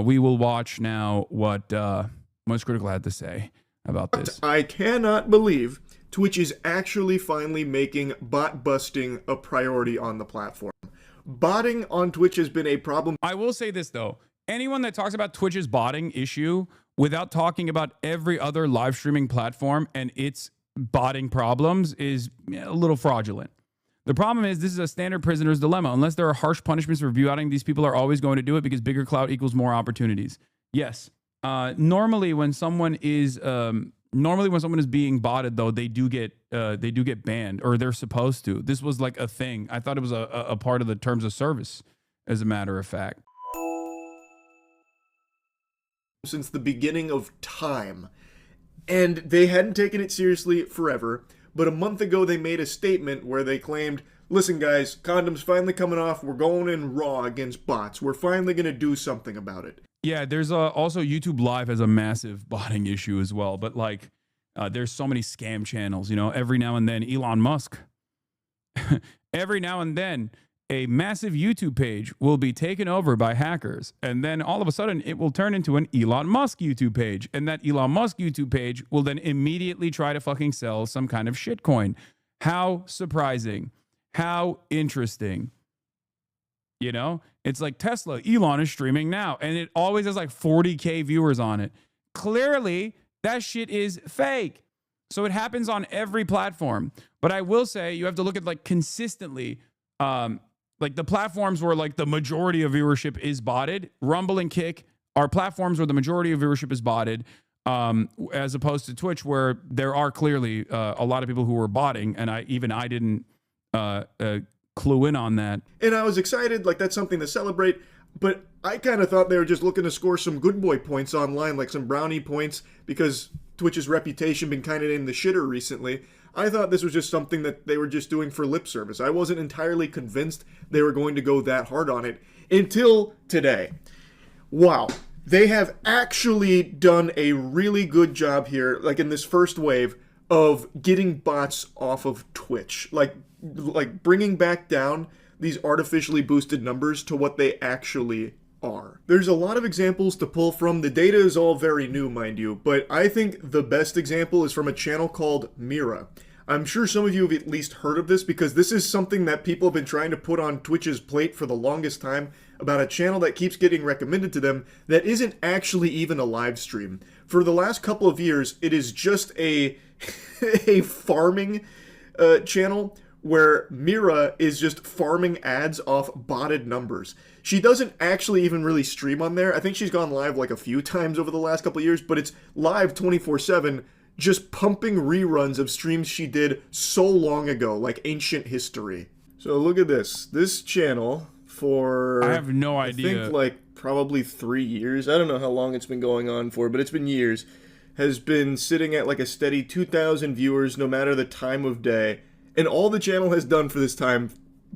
We will watch now what Most Critical had to say about this. I cannot believe Twitch is actually finally making bot busting a priority on the platform. Botting on Twitch has been a problem. I will say this, though. Anyone that talks about Twitch's botting issue without talking about every other live streaming platform and its botting problems is a little fraudulent. The problem is this is a standard prisoner's dilemma. Unless there are harsh punishments for viewing, these people are always going to do it because bigger clout equals more opportunities. Yes. Normally when someone is being botted, though, they do get banned, or they're supposed to. This was like a thing. I thought it was a part of the terms of service, as a matter of fact. Since the beginning of time. And they hadn't taken it seriously forever. But a month ago, they made a statement where they claimed, listen, guys, condoms finally coming off. We're going in raw against bots. We're finally going to do something about it. Yeah, there's also YouTube Live has a massive botting issue as well. But like, there's so many scam channels, you know, every now and then Elon Musk, every now and then a massive YouTube page will be taken over by hackers. And then all of a sudden it will turn into an Elon Musk YouTube page. And that Elon Musk YouTube page will then immediately try to fucking sell some kind of shitcoin. How surprising. How interesting. You know, it's like Tesla, Elon is streaming now. And it always has like 40K viewers on it. Clearly, that shit is fake. So it happens on every platform. But I will say you have to look at like consistently, like the platforms where like the majority of viewership is botted. Rumble and Kick are platforms where the majority of viewership is botted, as opposed to Twitch, where there are clearly a lot of people who were botting, and I didn't clue in on that. And I was excited, like that's something to celebrate, but I kind of thought they were just looking to score some good boy points online, like some brownie points, because Twitch's reputation been kind of in the shitter recently. I thought this was just something that they were just doing for lip service. I wasn't entirely convinced they were going to go that hard on it until today. Wow. They have actually done a really good job here, like in this first wave, of getting bots off of Twitch. Like bringing back down these artificially boosted numbers to what they actually are. There's a lot of examples to pull from. The data is all very new, mind you, but I think the best example is from a channel called Mira. I'm sure some of you have at least heard of this because this is something that people have been trying to put on Twitch's plate for the longest time, about a channel that keeps getting recommended to them that isn't actually even a live stream. For the last couple of years, it is just a farming channel where Mira is just farming ads off botted numbers. She doesn't actually even really stream on there. I think she's gone live like a few times over the last couple of years, but it's live 24/7, just pumping reruns of streams she did so long ago, like ancient history. So look at this. This channel for... I have no idea. I think like probably 3 years. I don't know how long it's been going on for, but it's been years. Has been sitting at like a steady 2,000 viewers no matter the time of day. And all the channel has done for this time,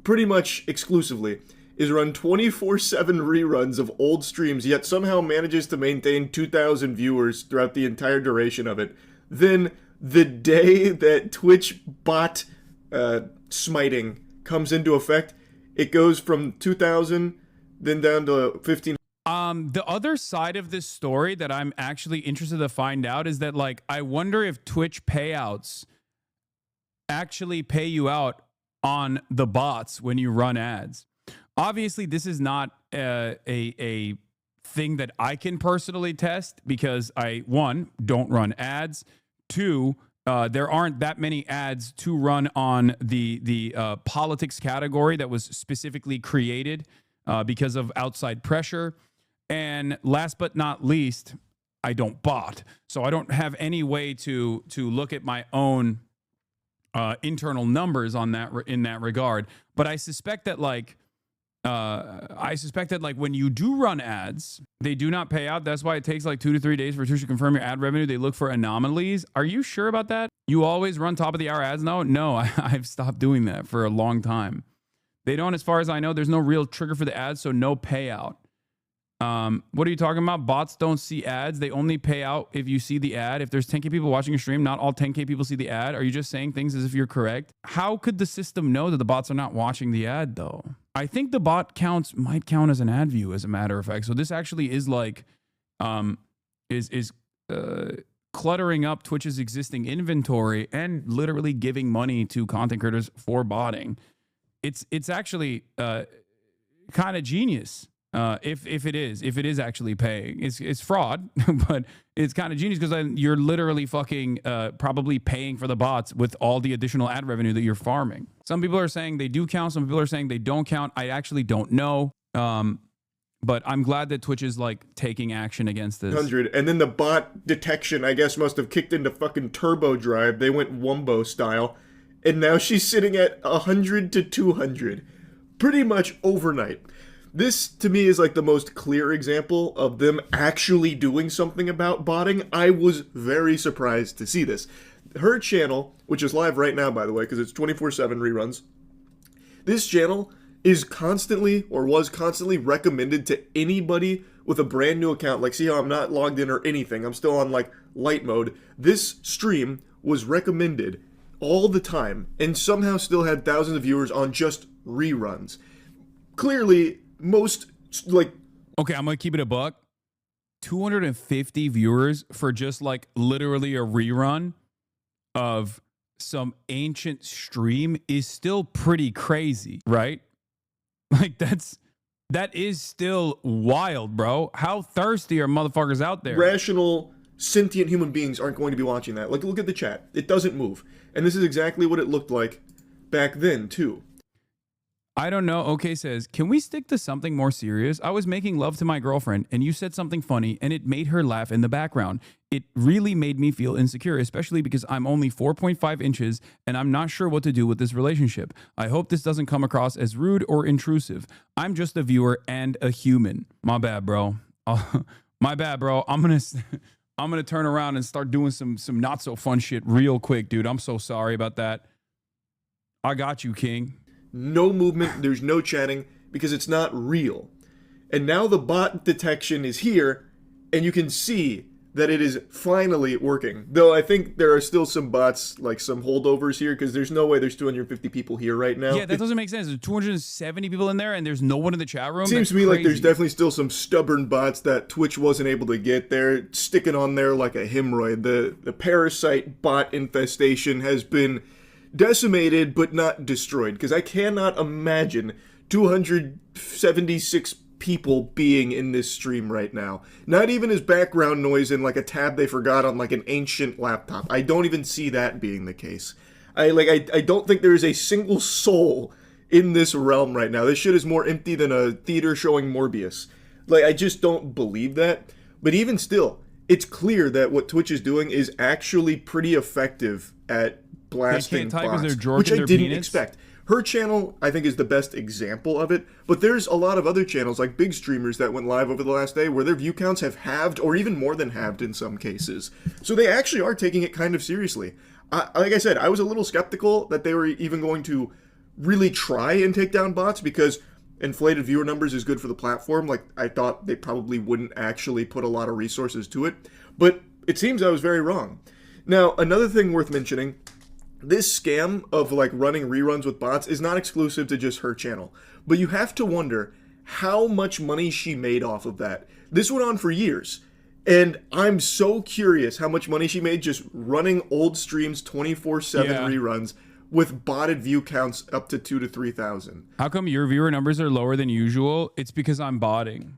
pretty much exclusively, is run 24/7 reruns of old streams, yet somehow manages to maintain 2,000 viewers throughout the entire duration of it. Then, the day that Twitch bot smiting comes into effect, it goes from 2,000, then down to 1,500. The other side of this story that I'm actually interested to find out is that, like, I wonder if Twitch payouts actually pay you out on the bots when you run ads. Obviously, this is not a thing that I can personally test because I, one, don't run ads. Two, there aren't that many ads to run on the politics category that was specifically created because of outside pressure. And last but not least, I don't bot. So I don't have any way to look at my own internal numbers on that in that regard. But I suspect that like when you do run ads, they do not pay out. That's why it takes like 2 to 3 days for Twitch to confirm your ad revenue. They look for anomalies. Are you sure about that? You always run top of the hour ads now? No, I've stopped doing that for a long time. They don't, as far as I know, there's no real trigger for the ads, so no payout. What are you talking about? Bots don't see ads. They only pay out if you see the ad. If there's 10K people watching your stream, not all 10K people see the ad. Are you just saying things as if you're correct? How could the system know that the bots are not watching the ad, though? I think the bot counts might count as an ad view, as a matter of fact. So this actually is like, is cluttering up Twitch's existing inventory and literally giving money to content creators for botting. It's actually kind of genius. If it is actually paying, it's fraud, but it's kind of genius because then you're literally fucking probably paying for the bots with all the additional ad revenue that you're farming. Some people are saying they do count. Some people are saying they don't count. I actually don't know. But I'm glad that Twitch is like taking action against this. 100, and then the bot detection, I guess, must have kicked into fucking turbo drive. They went Wumbo style, and now she's sitting at 100 to 200, pretty much overnight. This, to me, is like the most clear example of them actually doing something about botting. I was very surprised to see this. Her channel, which is live right now, by the way, because it's 24/7 reruns, this channel is constantly, or was constantly, recommended to anybody with a brand new account. Like, see how I'm not logged in or anything. I'm still on, like, light mode. This stream was recommended all the time, and somehow still had thousands of viewers on just reruns. Clearly, most, like... Okay, I'm gonna keep it a buck. 250 viewers for just, like, literally a rerun of some ancient stream is still pretty crazy, right? Like, that is still wild, bro. How thirsty are motherfuckers out there? Rational, sentient human beings aren't going to be watching that. Like, look at the chat. It doesn't move. And this is exactly what it looked like back then, too. I don't know. Okay says, can we stick to something more serious? I was making love to my girlfriend and you said something funny and it made her laugh in the background. It really made me feel insecure, especially because I'm only 4.5 inches and I'm not sure what to do with this relationship. I hope this doesn't come across as rude or intrusive. I'm just a viewer and a human. My bad, bro. My bad, bro. I'm gonna turn around and start doing some not so fun shit real quick, dude. I'm so sorry about that. I got you, King. No movement, there's no chatting, because it's not real. And now the bot detection is here, and you can see that it is finally working. Though I think there are still some bots, like some holdovers here, because there's no way there's 250 people here right now. Yeah, that doesn't make sense. There's 270 people in there, and there's no one in the chat room. It seems to me like there's definitely still some stubborn bots that Twitch wasn't able to get there, sticking on there like a hemorrhoid. The parasite bot infestation has been decimated but not destroyed, because I cannot imagine 276 people being in this stream right now. Not even as background noise in like a tab they forgot on like an ancient laptop. I don't even see that being the case. I don't think there is a single soul in this realm right now. This shit is more empty than a theater showing Morbius. Like, I just don't believe that. But even still, it's clear that what Twitch is doing is actually pretty effective at blasting bots, which I didn't expect. Her channel, I think, is the best example of it, but there's a lot of other channels, like big streamers that went live over the last day, where their view counts have halved, or even more than halved in some cases. So they actually are taking it kind of seriously. Like I said, I was a little skeptical that they were even going to really try and take down bots, because inflated viewer numbers is good for the platform. Like, I thought they probably wouldn't actually put a lot of resources to it, but it seems I was very wrong. Now, another thing worth mentioning, this scam of like running reruns with bots is not exclusive to just her channel, but you have to wonder how much money she made off of that. This went on for years, and I'm so curious how much money she made just running old streams 24/7 reruns with botted view counts up to 2,000 to 3,000. How come your viewer numbers are lower than usual? It's because I'm botting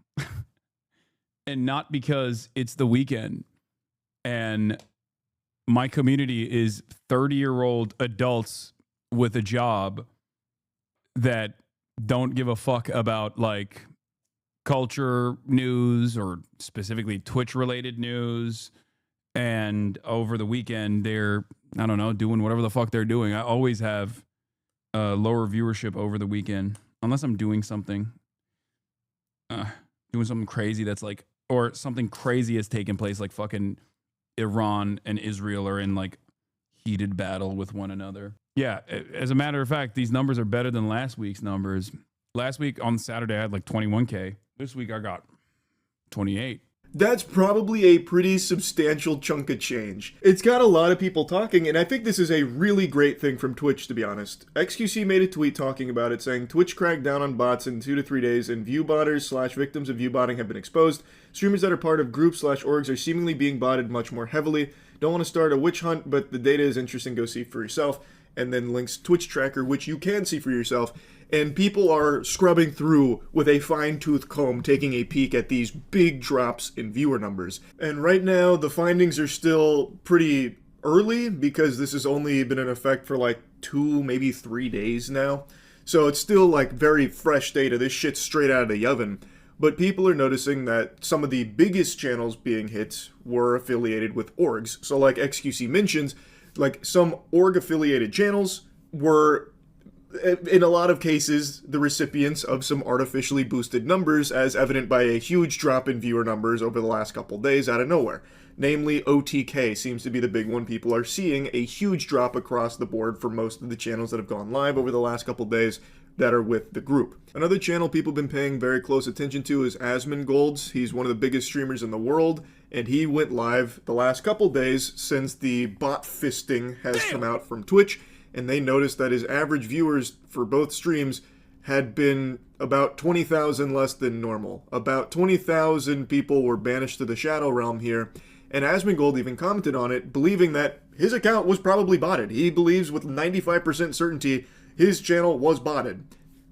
and not because it's the weekend and my community is 30-year-old adults with a job that don't give a fuck about like culture news or specifically Twitch-related news. And over the weekend, they're, I don't know, doing whatever the fuck they're doing. I always have lower viewership over the weekend, unless I'm doing something crazy that's like, or something crazy has taken place, like fucking Iran and Israel are in like heated battle with one another. Yeah, as a matter of fact, these numbers are better than last week's numbers. Last week on Saturday, I had like 21K. This week I got 28. That's probably a pretty substantial chunk of change. It's got a lot of people talking, and I think this is a really great thing from Twitch, to be honest. XQC made a tweet talking about it, saying, Twitch cracked down on bots in 2 to 3 days, and viewbotters/victims of viewbotting have been exposed. Streamers that are part of groups/orgs are seemingly being botted much more heavily. Don't want to start a witch hunt, but the data is interesting. Go see for yourself. And then links Twitch tracker, which you can see for yourself. And people are scrubbing through with a fine-tooth comb, taking a peek at these big drops in viewer numbers. And right now, the findings are still pretty early because this has only been in effect for like 2, maybe 3 days now. So it's still like very fresh data. This shit's straight out of the oven. But people are noticing that some of the biggest channels being hit were affiliated with orgs. So like XQC mentions, like some org-affiliated channels were, in a lot of cases, the recipients of some artificially boosted numbers, as evident by a huge drop in viewer numbers over the last couple days out of nowhere. Namely, OTK seems to be the big one. People are seeing a huge drop across the board for most of the channels that have gone live over the last couple days that are with the group. Another channel people have been paying very close attention to is Asmongold's. He's one of the biggest streamers in the world, and he went live the last couple days since the bot fisting has come out from Twitch, and they noticed that his average viewers for both streams had been about 20,000 less than normal. About 20,000 people were banished to the Shadow Realm here, and Asmongold even commented on it, believing that his account was probably botted. He believes with 95% certainty his channel was botted.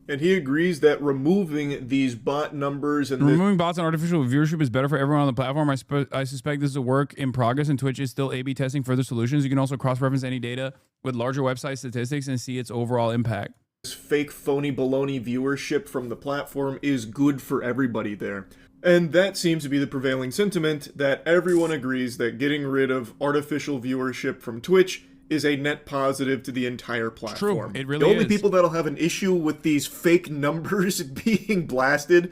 And he agrees that removing these bot numbers and removing bots and artificial viewership is better for everyone on the platform. I suspect this is a work in progress, and Twitch is still A/B testing further solutions. You can also cross-reference any data with larger website statistics and see its overall impact. This fake, phony, baloney viewership from the platform is good for everybody there. And that seems to be the prevailing sentiment, that everyone agrees that getting rid of artificial viewership from Twitch is a net positive to the entire platform. True, it really is. The only is. people that'll have an issue with these fake numbers being blasted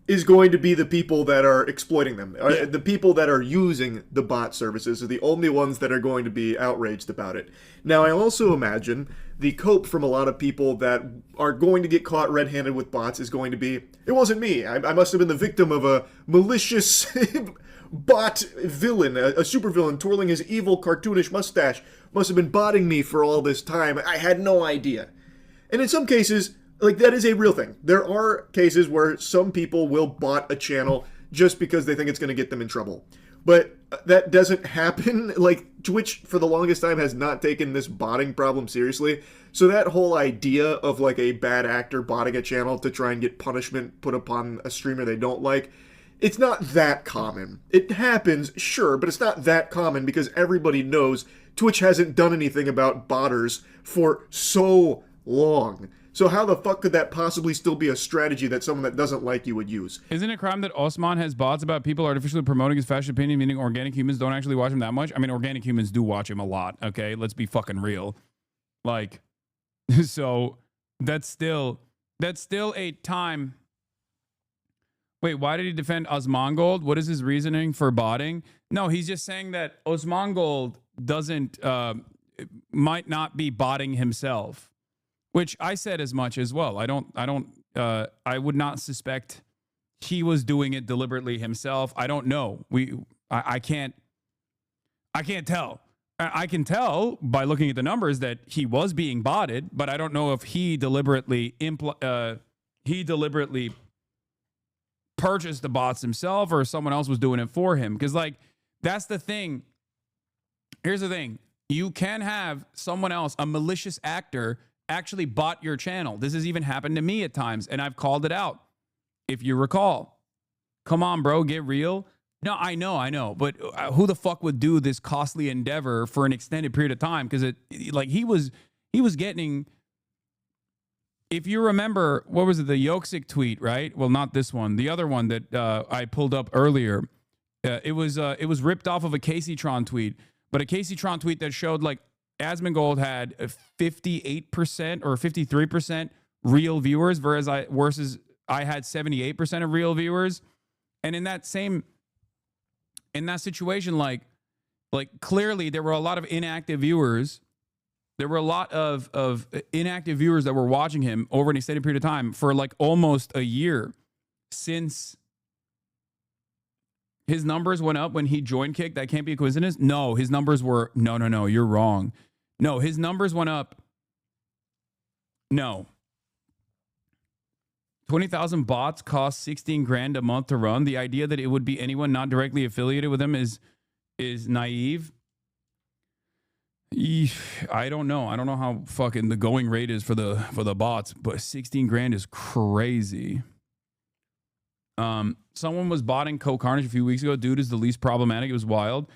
is going to be the people that are exploiting them. Yeah. The people that are using the bot services are the only ones that are going to be outraged about it. Now, I also imagine the cope from a lot of people that are going to get caught red-handed with bots is going to be, it wasn't me. I must have been the victim of a malicious bot villain, a supervillain twirling his evil cartoonish mustache. Must have been botting me for all this time. I had no idea. And in some cases, like, that is a real thing. There are cases where some people will bot a channel just because they think it's going to get them in trouble. But that doesn't happen. Like, Twitch, for the longest time, has not taken this botting problem seriously. So that whole idea of, like, a bad actor botting a channel to try and get punishment put upon a streamer they don't like, it's not that common. It happens, sure, but it's not that common because everybody knows Twitch hasn't done anything about botters for so long. So how the fuck could that possibly still be a strategy that someone that doesn't like you would use? Isn't it crime that Osman has bots about people artificially promoting his fashion opinion, meaning organic humans don't actually watch him that much? I mean, organic humans do watch him a lot, okay? Let's be fucking real. Like, so that's still a time. Wait, why did he defend Osmongold? What is his reasoning for botting? No, he's just saying that Osmongold doesn't, might not be botting himself. Which I said as much as well. I would not suspect he was doing it deliberately himself. I don't know. I can't tell. I can tell by looking at the numbers that he was being botted, but I don't know if he deliberately purchased the bots himself or someone else was doing it for him. Because, like, that's the thing. Here's the thing. You can have someone else, a malicious actor, actually bot your channel. This has even happened to me at times, and I've called it out, if you recall. Come on, bro, get real. No, I know, but who the fuck would do this costly endeavor for an extended period of time? Because he was getting, if you remember, what was it, the Yoksik tweet, right? Well, not this one, the other one that I pulled up earlier. It was ripped off of a Caseytron tweet, but a Caseytron tweet that showed, like, Asmongold had a 58% or 53% real viewers, whereas I had 78% of real viewers. And in that situation, like clearly there were a lot of inactive viewers. There were a lot of inactive viewers that were watching him over an extended period of time for like almost a year since His numbers went up when he joined Kick. That can't be a coincidence. No, his numbers were no. You're wrong. No, his numbers went up. No. 20,000 bots cost 16 grand a month to run. The idea that it would be anyone not directly affiliated with him is naive. I don't know. I don't know how fucking the going rate is for the bots, but 16 grand is crazy. Someone was botting Co-Carnage a few weeks ago. Dude is the least problematic. It was wild.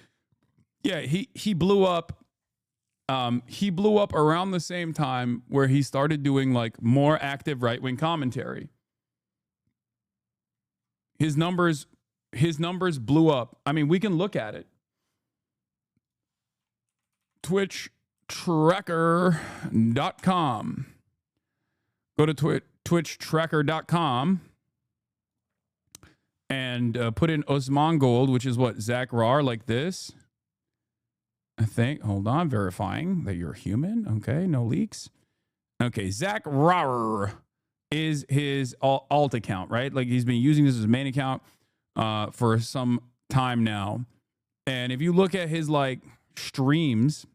Yeah, he blew up. He blew up around the same time where he started doing like more active right-wing commentary. His numbers blew up. I mean, we can look at it. TwitchTracker.com. Go to TwitchTracker.com and put in Osman Gold, which is what, Zach Rar, like this. I think. Hold on, verifying that you're human. Okay, no leaks. Okay, Zach Rar is his alt account, right? Like he's been using this as his main account for some time now. And if you look at his like streams,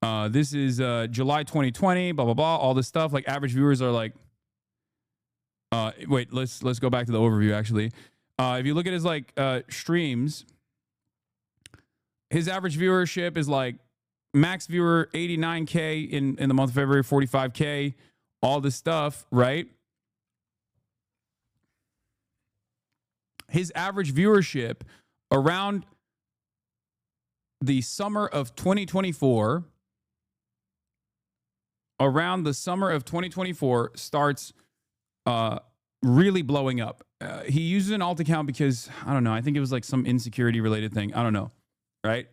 this is July 2020, blah blah blah, all this stuff. Like average viewers are like, wait, let's go back to the overview actually. If you look at his like streams, his average viewership is like max viewer 89K in the month of February, 45K, all this stuff, right? His average viewership around the summer of 2024, starts really blowing up. He uses an alt account because, I don't know, I think it was like some insecurity related thing. I don't know, right?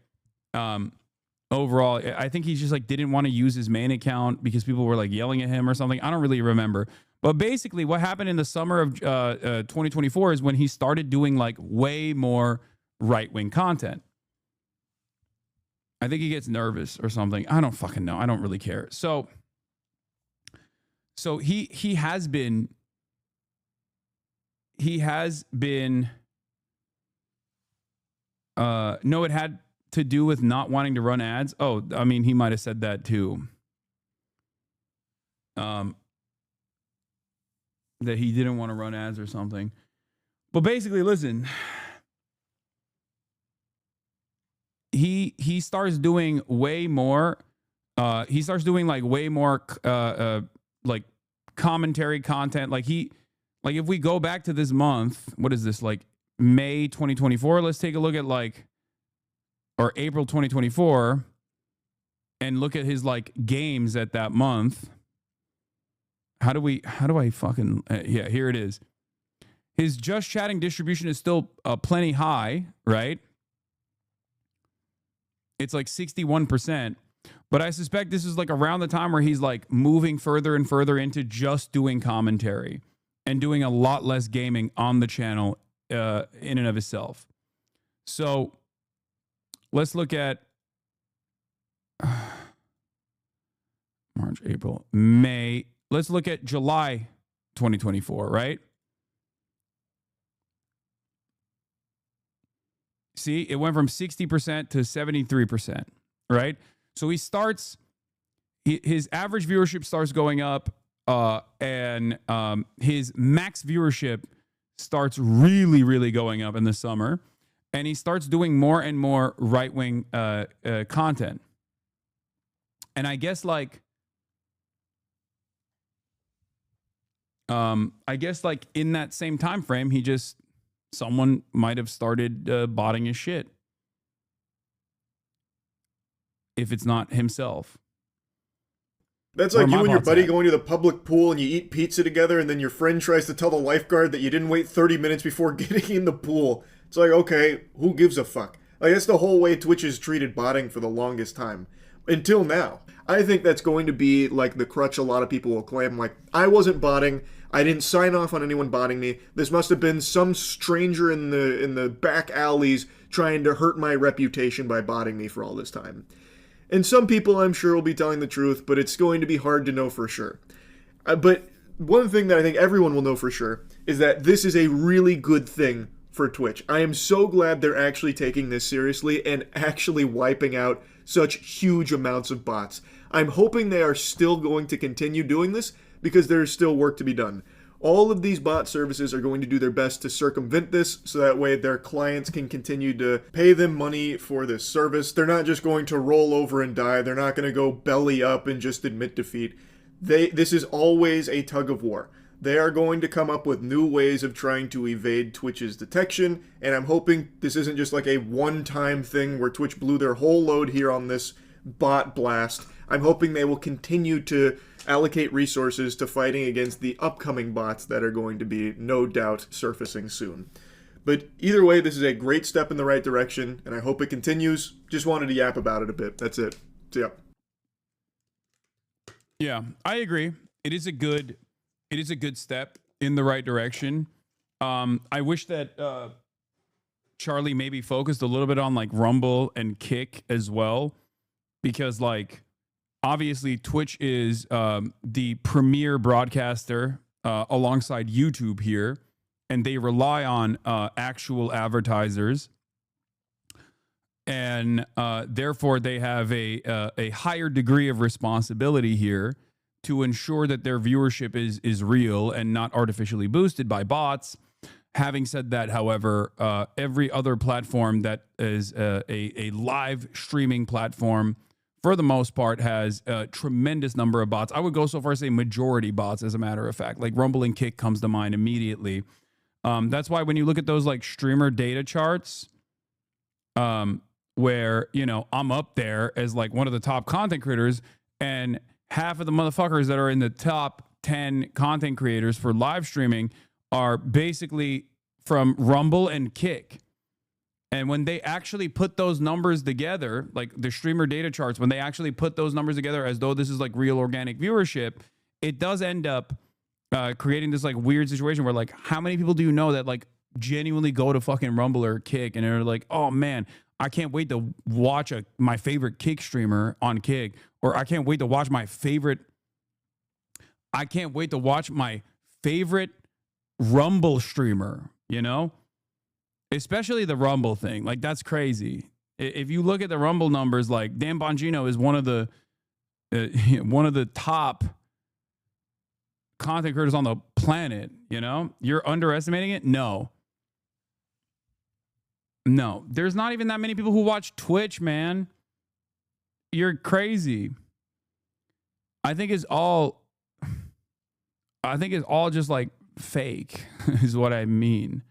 Overall, I think he just like didn't want to use his main account because people were like yelling at him or something. I don't really remember. But basically what happened in the summer of 2024 is when he started doing like way more right-wing content. I think he gets nervous or something. I don't fucking know. I don't really care. So he has been no, it had to do with not wanting to run ads. Oh, I mean, he might have said that too. That he didn't want to run ads or something. But basically, listen, he starts doing way more. He starts doing like way more like commentary content. Like if we go back to this month, what is this, like May 2024? Let's take a look at like, or April 2024, and look at his like games at that month. How do I fucking, yeah, here it is. His just chatting distribution is still plenty high, right? It's like 61%, but I suspect this is like around the time where he's like moving further and further into just doing commentary and doing a lot less gaming on the channel in and of itself. So let's look at March, April, May. Let's look at July 2024, right? See, it went from 60% to 73%, right? So his average viewership starts going up, and his max viewership starts really, really going up in the summer, and he starts doing more and more right-wing content. And I guess like, in that same time frame, someone might have started botting his shit. If it's not himself. That's like you and your buddy going to the public pool and you eat pizza together, and then your friend tries to tell the lifeguard that you didn't wait 30 minutes before getting in the pool. It's like, okay, who gives a fuck? Like, that's the whole way Twitch has treated botting for the longest time. Until now. I think that's going to be like the crutch a lot of people will claim. Like, I wasn't botting. I didn't sign off on anyone botting me. This must have been some stranger in the back alleys trying to hurt my reputation by botting me for all this time. And some people, I'm sure, will be telling the truth, but it's going to be hard to know for sure. But one thing that I think everyone will know for sure is that this is a really good thing for Twitch. I am so glad they're actually taking this seriously and actually wiping out such huge amounts of bots. I'm hoping they are still going to continue doing this because there is still work to be done. All of these bot services are going to do their best to circumvent this so that way their clients can continue to pay them money for this service. They're not just going to roll over and die. They're not going to go belly up and just admit defeat. This is always a tug of war. They are going to come up with new ways of trying to evade Twitch's detection, and I'm hoping this isn't just like a one-time thing where Twitch blew their whole load here on this bot blast. I'm hoping they will continue to allocate resources to fighting against the upcoming bots that are going to be, no doubt, surfacing soon. But either way, this is a great step in the right direction, and I hope it continues. Just wanted to yap about it a bit. That's it. So, yeah. Yeah, I agree. It is a good step in the right direction. I wish that Charlie maybe focused a little bit on like Rumble and Kick as well, because like obviously Twitch is the premier broadcaster alongside YouTube here, and they rely on actual advertisers, and therefore they have a higher degree of responsibility here to ensure that their viewership is real and not artificially boosted by bots. Having said that, however, every other platform that is a live streaming platform, for the most part, has a tremendous number of bots. I would go so far as to say majority bots, as a matter of fact. Like Rumble and Kick comes to mind immediately. That's why when you look at those like streamer data charts, where, you know, I'm up there as like one of the top content creators, and half of the motherfuckers that are in the top 10 content creators for live streaming are basically from Rumble and Kick. And when they actually put those numbers together, like the streamer data charts, when they actually put those numbers together as though this is like real organic viewership, it does end up creating this like weird situation where like, how many people do you know that like genuinely go to fucking Rumble or Kick and are like, oh man, I can't wait to watch my favorite Kick streamer on Kick, or I can't wait to watch my favorite Rumble streamer, you know? Especially the Rumble thing. Like, that's crazy. If you look at the Rumble numbers, like Dan Bongino is one of the top content creators on the planet, you know? You're underestimating it? No. There's not even that many people who watch Twitch, man. You're crazy. I think it's all just like fake is what I mean.